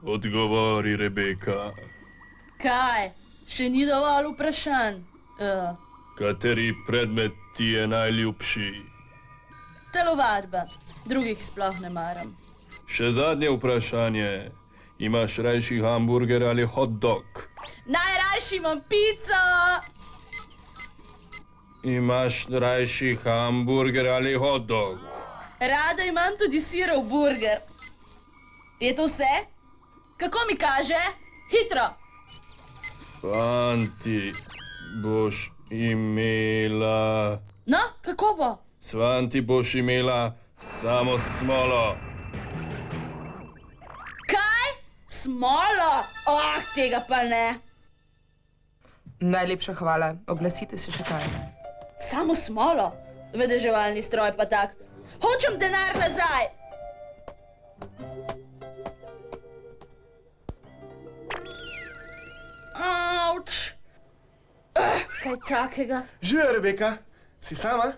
Odgovori, Rebeka. Kaj? Še ni dovolj vprašanj. Kateri predmet ti je najljubši? Telovadba. Drugih sploh ne maram. Še zadnje vprašanje. Imaš rajši hamburger ali hot dog? Najrajši imam pico! Imaš rajši hamburger ali hot dog? Rada imam tudi sirov burger. Je to vse? Kako mi kaže? Hitro! Svanti, boš imela... No, kako bo? Svanti, boš imela samo smolo. Kaj? Smolo? Tega pa ne. Najlepša hvala. Oglasite se še kaj. Samo smolo? Vedeževalni stroj pa tak. Hočem denar nazaj! Auč! Kaj takega? Živijo, Rebeka, si sama?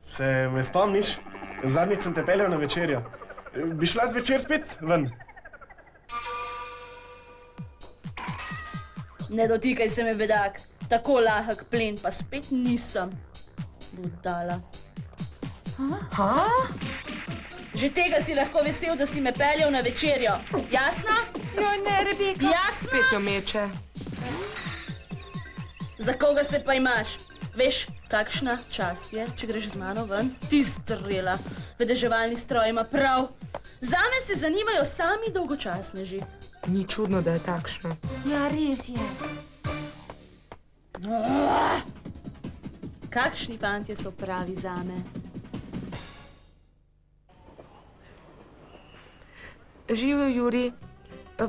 Se me spomniš? Zadnjič sem te peljal na večerjo. Bi šla zvečer spet ven? Ne dotikaj se me, bedak. Tako lahek plen pa spet nisem. Budala. Že tega si lahko vesel, da si me peljal na večerjo. Jasno? Joj, ne, Rebeka. Jasno? Spet jo meče. Za koga se pa imaš? Veš, kakšna čast je, če greš z mano ven? Ti strela. Vedeževalni stroj ima prav. Zame se zanimajo sami dolgočasneži. Ni čudno, da je takšno. Ja, res je. Kakšni fantje so pravi zame? Živijo, Juri.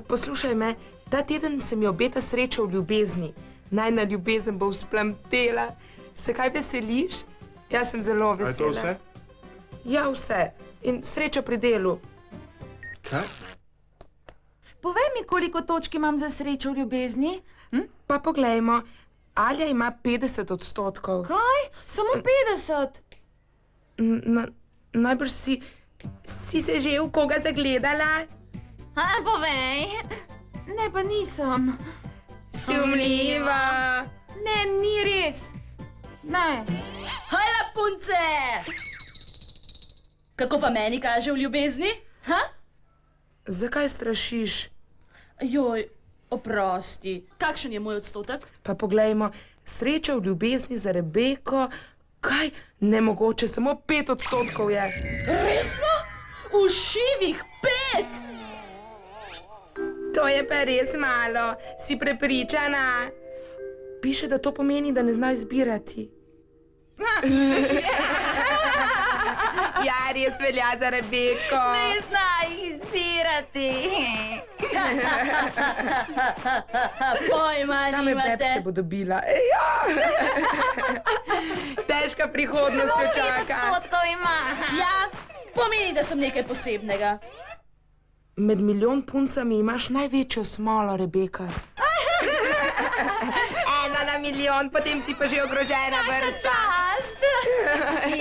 Poslušaj me, ta teden se mi obeta sreča v ljubezni. Najina ljubezen bo vzplamtela. Se kaj veseliš? Jaz sem zelo vesela. A je to vse? Ja, vse. In sreča pri delu. Kaj? Povej mi, koliko točk imam za srečo v ljubezni? Pa poglejmo. Alja ima 50%. Kaj? Samo 50? Najbrž si se že v koga zagledala? Povej. Ne, pa nisem. Sumljiva. Ne, ni res. Ne. Hajla, punce! Kako pa meni kaže v ljubezni? Zakaj strašiš? Joj, oprosti. Kakšen je moj odstotek? Pa poglejmo, sreča v ljubezni za Rebeko, kaj nemogoče, samo 5% je. Resno? V šivih 5? To je pa res malo, si prepričana? Piše, da to pomeni, da ne zna izbirati. Ja, res velja za Rebeko. Ne zna izbirati. Pojma Same nimate. bebce bo dobila. Ja. Težka prihodnost jo čaka. 5% ima. Ja, pomeni, da sem nekaj posebnega. Med milijon puncami imaš največjo smolo, Rebeka. Ena na milijon, potem si pa že ogrožena vrsta. Čast.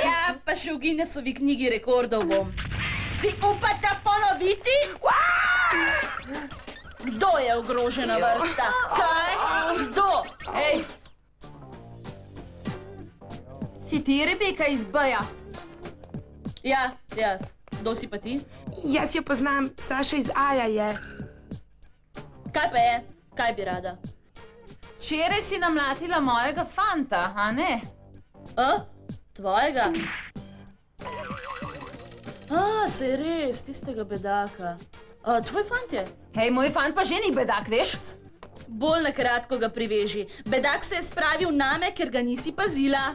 Ja, pa še v Guinnessovi knjigi rekordov bom. Si upate ponoviti? Kdo je ogrožena vrsta? Kaj? Kdo? Ej, Si ti, Rebeka, iz B-ja? ja, jaz. Kdo si pa ti? Jaz jo poznam, Saša iz Aja je. Kaj pa je? Kaj bi rada? Včeraj si namlatila mojega fanta, a ne? Tvojega? Saj res, tistega bedaka. Tvoj fant je? Hej, moj fant pa že ni bedak, veš? Bolj na kratko ga priveži. Bedak se je spravil name, ker ga nisi pazila.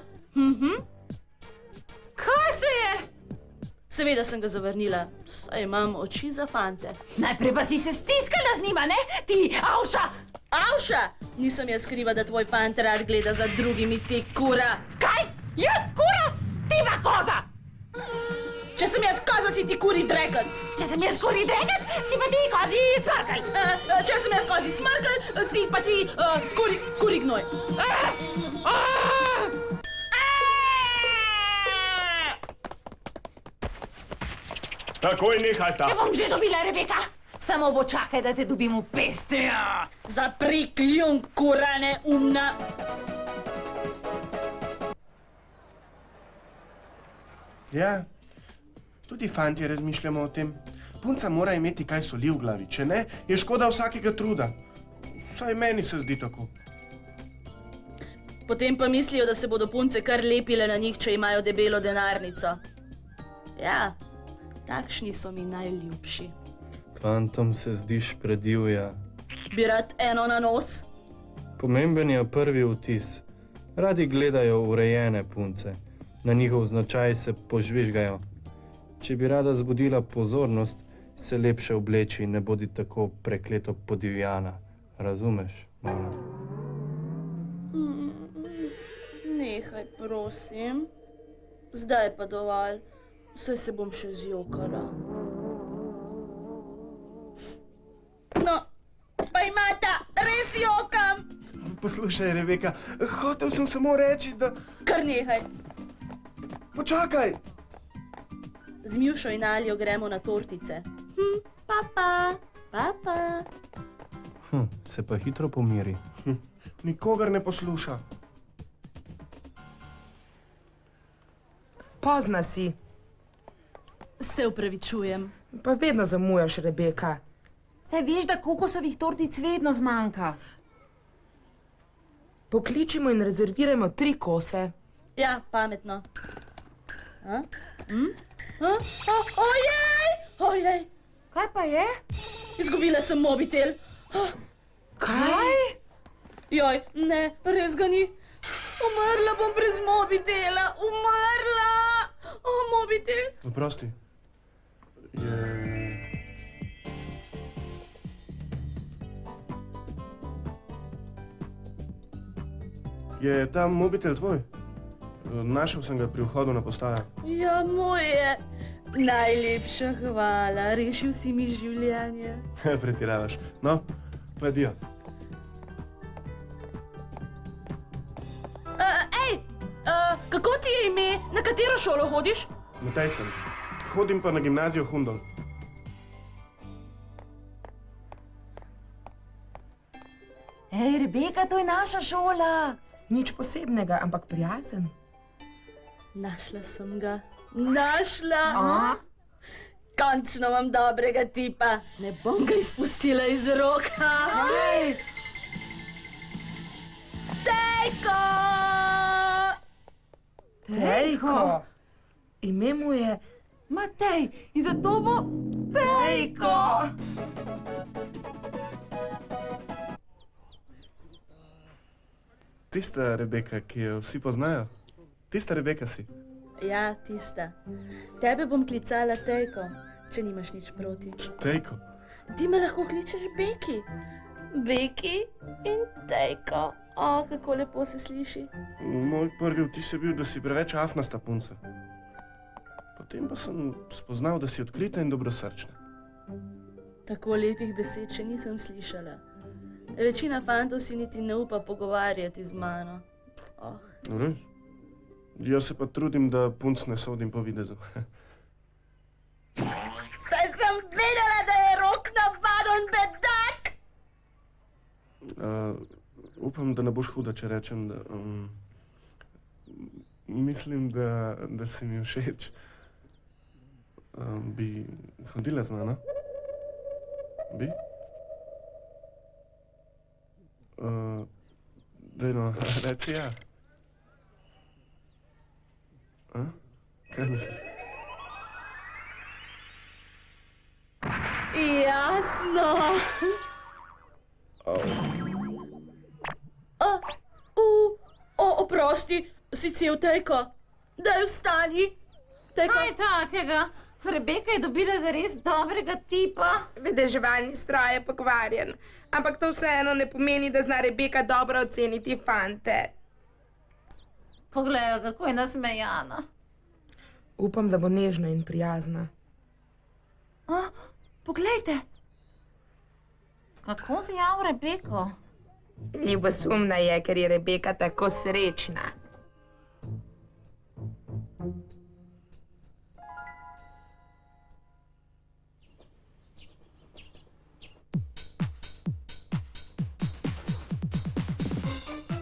Kaj se je? Seveda sem ga zavrnila, saj imam oči za fante. Najprej pa si se stiskala z njima, ne? Ti, Avša! Avša! Nisem jaz kriva, da tvoj fant rad gleda za drugimi, ti kura. Kaj? Jaz kura? Ti pa koza! Če sem jaz koza, si ti kuri drekac. Če sem jaz kuri drenec, si pa ti kozi smrkaj. Če sem jaz kozi smrkelj, si pa ti kuri gnoj. Takoj nehaj ta. Ja bom že dobila, Rebeka. Samo počakaj, da te dobim v pest. Zapri kljun, kura neumna. Ja, tudi fantje razmišljamo o tem. Punca mora imeti kaj soli v glavi, če ne, je škoda vsakega truda. Vsaj meni se zdi tako. Potem pa mislijo, da se bodo punce kar lepile na njih, če imajo debelo denarnico. Ja, takšni so mi najljubši. Fantom se zdiš predivja. Bi rad eno na nos? Pomemben je prvi vtis. Radi gledajo urejene punce. Na njihov značaj se požvižgajo. Če bi rada zbudila pozornost, se lepše obleči in ne bodi tako prekleto podivjana. Razumeš, Mona? Nehaj, prosim. Zdaj pa dovolj. Saj se bom še zjokala. No, pa imata, res jokam! Poslušaj, Rebeka, hotel sem samo reči, da... Kar nehaj. Počakaj! Z Mjušo in Aljo gremo na tortice. Papa, papa. Se pa hitro pomiri. Nikogar ne posluša. Pozna si, Se upravičujem. pa vedno zamujaš, Rebeka. Saj veš, da kokosovih tortic vedno zmanjka. Pokličimo in rezervirajmo 3 kose. Ja, pametno. A? Ojej! Ojej! Kaj pa je? Izgubila sem mobitel. Kaj? Joj, ne, res ga ni. Umrla bom brez mobitela. Umrla! O, mobitel. Oprosti. Je ta mobitel tvoj? Našel sem ga pri vhodu na postajo. Ja, moje. Najlepša hvala. Rešil si mi življenje. Pretiravaš. No, pojdijo. Kako ti je ime? Na katero šolo hodiš? Matej sem. Hodim pa na gimnazijo Hundol. Ej, Rebeka, to je naša šola. Nič posebnega, ampak prijazen. Našla sem ga. Našla! A? Končno imam dobrega tipa. Ne bom ga izpustila iz rok. Kaj? Tejko! Tejko. Ime mu je Matej, in zato bo Tejko. Tista Rebeka, ki jo vsi poznajo. Tista Rebeka si. Ja, tista. Tebe bom klicala Tejko, če nimaš nič proti. Tejko. Ti me lahko kličeš Beki. Beki in Tejko. O, kako lepo se sliši. Moj prvi vtis je bil, da si preveč afnasta punca. Potem pa sem spoznal, da si odkrita in dobrosrčna. Tako lepih besed še nisem slišala. Večina fantov si niti ne upa pogovarjati z mano. Oh. Res? Jaz se pa trudim, da punc ne sodim po videzu. Saj sem vedela, da je Rok navaden bedak! Upam, da ne boš huda, če rečem, da... mislim, da si mi všeč. Bi hodila z mano? Bi? Daj no, reci ja. Kaj misliš? Jasno. Oprosti, si cel Tejko. Daj vstani. Tejko. Kaj takega? Rebeka je dobila zares dobrega tipa. Vedeževalni stroj je pokvarjen, ampak to vseeno ne pomeni, da zna Rebeka dobro oceniti fante. Poglej, kako je nasmejana. Upam, da bo nežna in prijazna. Poglejte. Kako zjav Rebeko? Ljubosumna je, ker je Rebeka tako srečna.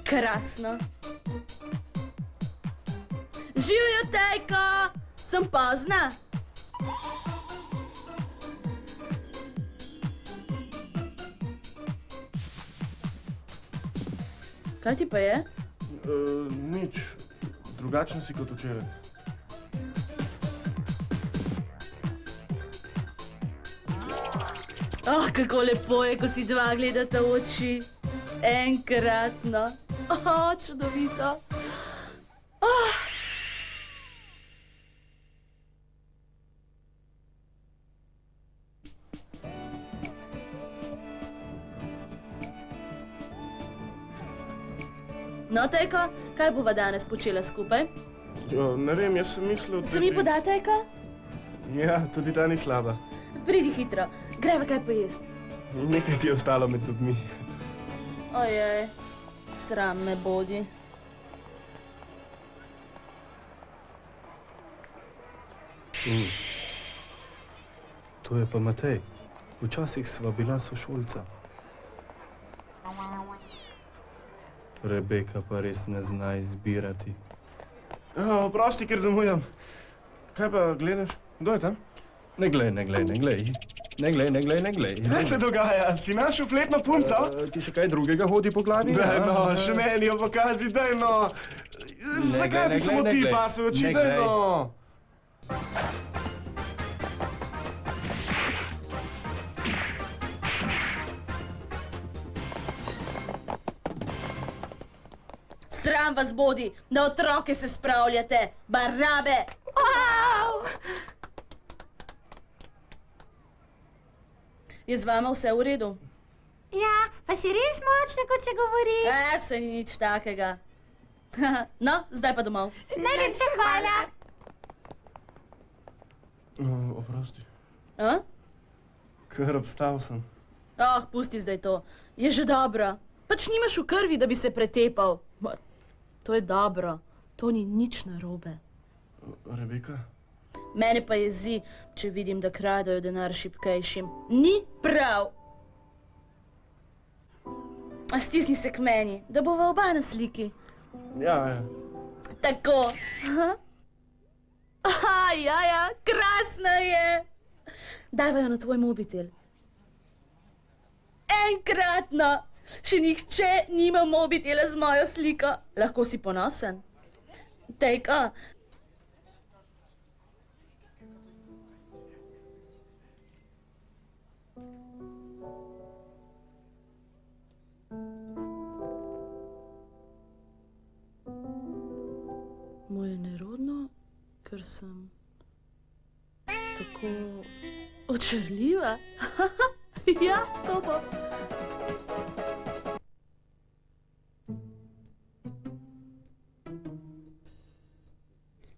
Krasno. Živijo, Tejko, sem pozna. Kaj ti pa je? Nič, drugačen si kot včeraj. Oh, kako lepo je, ko si dva gledata v oči. Enkratno. Oh, čudovito. Oh. No, Tejko, kaj bova danes počela skupaj? Jo, ne vem, jaz sem mislil, da Se mi poda, Tejko? Ja, tudi ta ni slaba. Pridi hitro, greva kaj pojesti. Nekaj ti je ostalo med zobmi. Ojej, sram me bodi. To je pa Matej. Včasih sva bila sošolca. Rebeka pa res ne zna izbirati. Oprosti, ker zamujam. Kaj pa gledaš? Kdo je tam? Ne glej, ne glej, ne glej. Ne glej, ne glej, ne glej. Kaj se dogaja? Si našel fletno punco? Ti še kaj drugega hodi po glavi? Daj no, še meni jo pokaži, daj no. Zakaj bi samo ti pasel oči, daj no. Sram vas bodi, na otroke se spravljate, barabe! Wow! Je z vama vse v redu? Ja, pa si res močna, kot se govori. Saj ni nič takega. No, zdaj pa domov. Najlepša hvala. Oprosti, A? ker obstal sem. Oh, pusti zdaj to. Je že dobro. Pač nimaš v krvi, da bi se pretepal. To je dobro. To ni nič narobe. Rebeka? Mene pa jezi, če vidim, da kradejo denar šibkejšim. Ni prav! A stisni se k meni, da bova oba na sliki. Ja. Tako. Aha, ja, krasna je. Dajva jo na tvoj mobitel. Enkratno. Še nihče nima mobitela z mojo sliko. Lahko si ponosen. Tejko. Moje nerodno, ker sem tako očarljiva. Ja, to bo.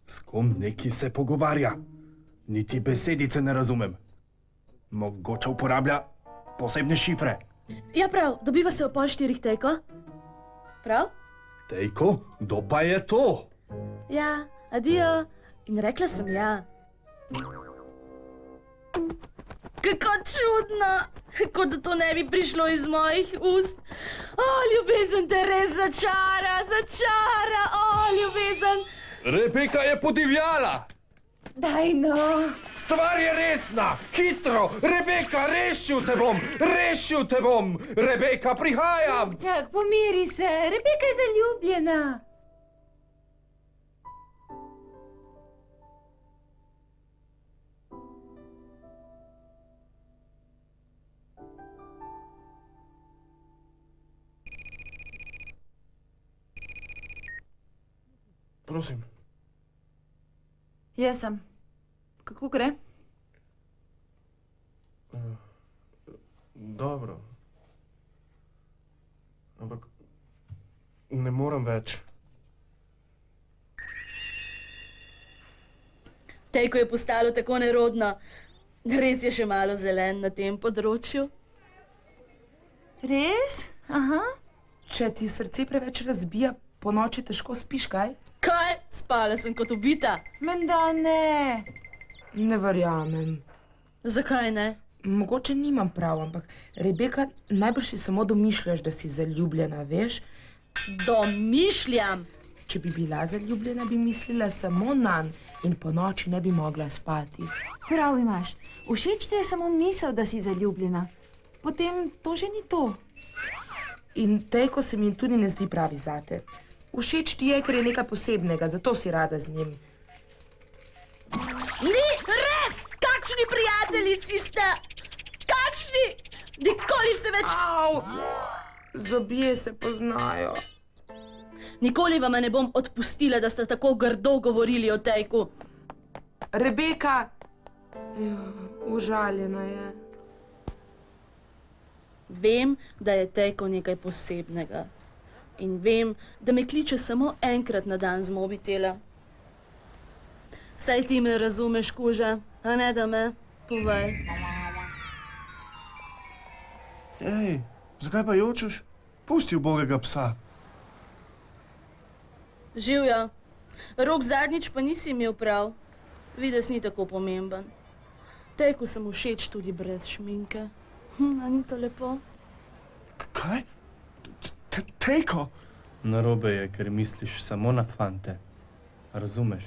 S kom neki se pogovarja? Niti besedice ne razumem. Mogoče uporablja posebne šifre. Ja, prav, dobiva se o 3:30, Tejko. Prav? Tejko, kdo pa je to? Ja, adijo. In rekla sem ja. Kako čudno, kot da to ne bi prišlo iz mojih ust. O, ljubezen te res začara, o, ljubezen. Rebeka je podivjala! Daj no. Stvar je resna! Hitro! Rebeka, rešil te bom! Rebeka, prihajam! Čak, pomiri se, Rebeka je zaljubljena. Prosim. Jaz sem. Kako gre? Dobro. Ampak ne morem več. Tejko je postalo tako nerodno. Res je še malo zelen na tem področju. Res? Aha. Če ti srce preveč razbija, po noči težko spiš, kaj? Kaj? Spala sem kot ubita. Menda ne. Ne verjamem. Zakaj ne? Mogoče nimam prav, ampak Rebeka, najbrž si samo domišljaš, da si zaljubljena, veš? Domišljam. Če bi bila zaljubljena, bi mislila samo nanj in po noči ne bi mogla spati. Prav imaš. Všeč ti je samo misel, da si zaljubljena. Potem to že ni to. In Tejko se mi tudi ne zdi pravi zate. Všeč ti je, ker je nekaj posebnega, zato si rada z njim. Ni res! Kakšni prijateljici ste? Kakšni? Nikoli se več... Au! Zobje se poznajo. Nikoli vama ne bom odpustila, da ste tako grdo govorili o Tejku. Rebeka! Ja, užaljena je. Vem, da je Tejko nekaj posebnega. In vem, da me kliče samo enkrat na dan z mobitela. Saj ti me razumeš, kuža, a ne da me? Povej. Ej, zakaj pa jočeš? Pusti ubogega psa. Živja. Rok zadnjič pa nisi imel prav. Videz ni tako pomemben. Tejku sem všeč tudi brez šminke. A ni to lepo? Kaj? Tejko? Narobe je, ker misliš samo na fante. Razumeš?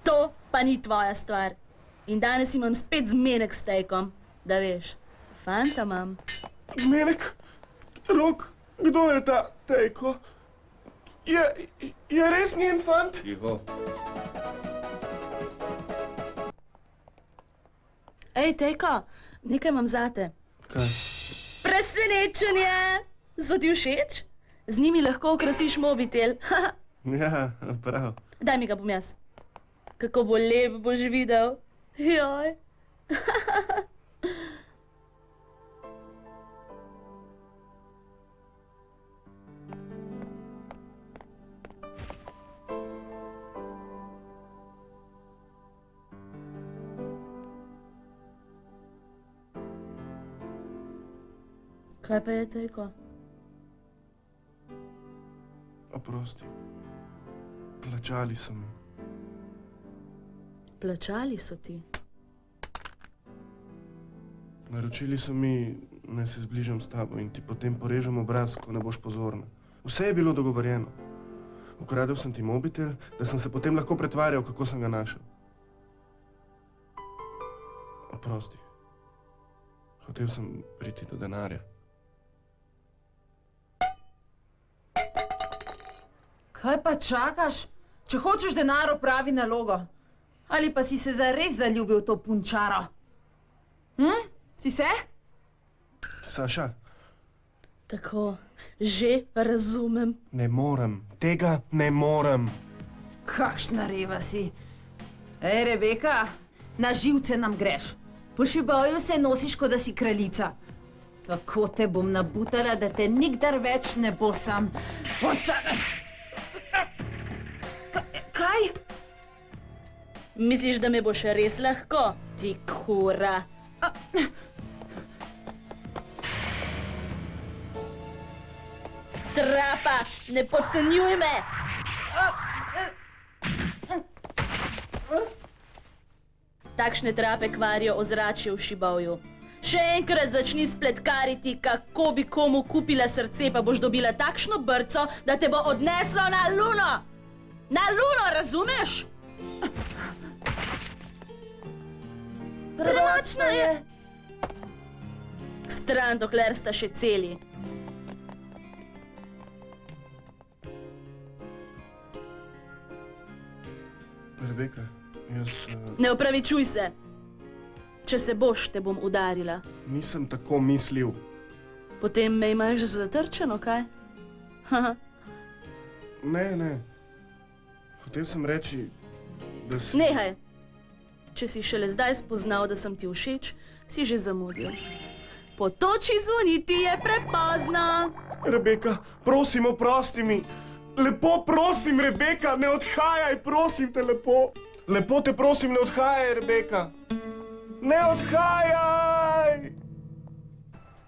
To pa ni tvoja stvar. In danes imam spet zmenek s Tejkom. Da veš, fanta imam. Zmenek? Rok, kdo je ta Tejko? Je res njen fant? Tiho. Ej, Tejko, nekaj imam zate. Kaj? Presenečenje! So ti všeč? Z njimi lahko okrasiš mobitel. Ja, prav. Daj mi ga, bom jaz. Kako bo lep, boš videl. Joj. Kaj pa je, Tejko? Oprosti. Plačali so mi. Plačali so ti. Naročili so mi, naj se zbližam s tabo in ti potem porežem obraz, ko ne boš pozorna. Vse je bilo dogovorjeno. Ukradel sem ti mobitel, da sem se potem lahko pretvarjal, kako sem ga našel. Oprosti. Hotel sem priti do denarja. Kaj pa čakaš? Če hočeš denar, opravi nalogo. Ali pa si se zares zaljubil v to punčaro? Si se? Saša, Tako, že razumem. ne morem. Tega ne morem. Kakšna reva si. Ej, Rebeka, na živce nam greš. Po šiboju se nosiš, kot da si kraljica. Tako te bom nabutala, da te nikdar več ne bo sam. Počakaj! Kaj? Misliš, da me boš res lahko, ti kura? Trapa, ne podcenjuj me! Takšne trape kvarijo ozračje v šibovju. Še enkrat začni spletkariti, kako bi komu kupila srce, pa boš dobila takšno brco, da te bo odneslo na luno! Na luno, razumeš? Prelačno je! Stran, dokler sta še celi. Rebeka, jaz Ne opravičuj se. Če se boš, te bom udarila. nisem tako mislil. Potem me imaš zatrčeno, kaj? Haha. Ne. Hotel sem reči, da si... Nehaj. Če si šele zdaj spoznal, da sem ti všeč, si že zamudil. Potoči zvoniti je prepozno. Rebeka, prosim, oprosti mi. Lepo prosim, Rebeka, ne odhajaj, prosim te lepo. Lepo te prosim, ne odhajaj, Rebeka. Ne odhajaj!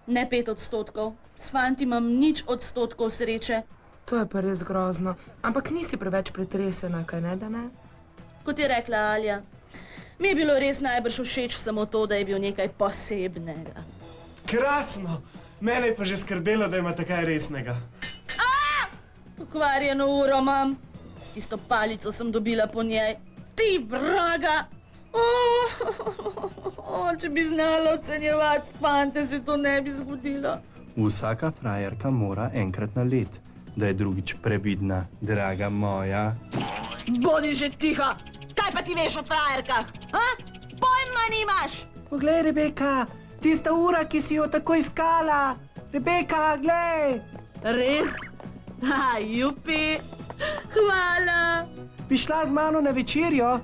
Ne 5%. S fanti imam 0% sreče. To je pa res grozno. Ampak nisi preveč pretresena, kaj ne, da ne? Kot je rekla Alja, mi je bilo res najbrž všeč samo to, da je bil nekaj posebnega. Krasno! Mene je pa že skrbelo, da imate kaj resnega. Pokvarjeno uro imam. S tisto palico sem dobila po njej. Ti vraga! Če bi znala ocenjevati fante, se to ne bi zgodilo. Vsaka frajerka mora enkrat na let, da je drugič previdna, draga moja. Bodi že tiha! Kaj pa ti veš o frajerkah? Pojma nimaš! Poglej, Rebeka, tista ura, ki si jo tako iskala. Rebeka, glej! Res? Jupi! Hvala! Bi šla z mano na večerjo?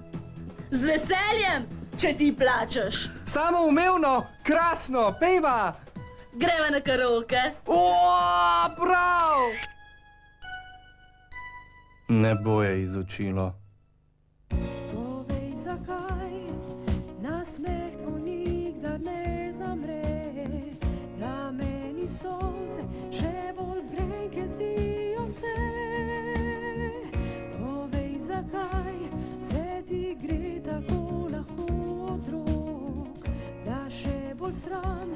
Z veseljem, če ti plačaš. Samo umevno, krasno, pejva! Greva na karaoke. O, prav! Ne bo je izučilo. Povej, zakaj nasmeh tvoj nikdar ne zamre, da meni solze še bolj grenke zdijo se. Povej, zakaj se ti gre tako lahko od rok, da še bolj sram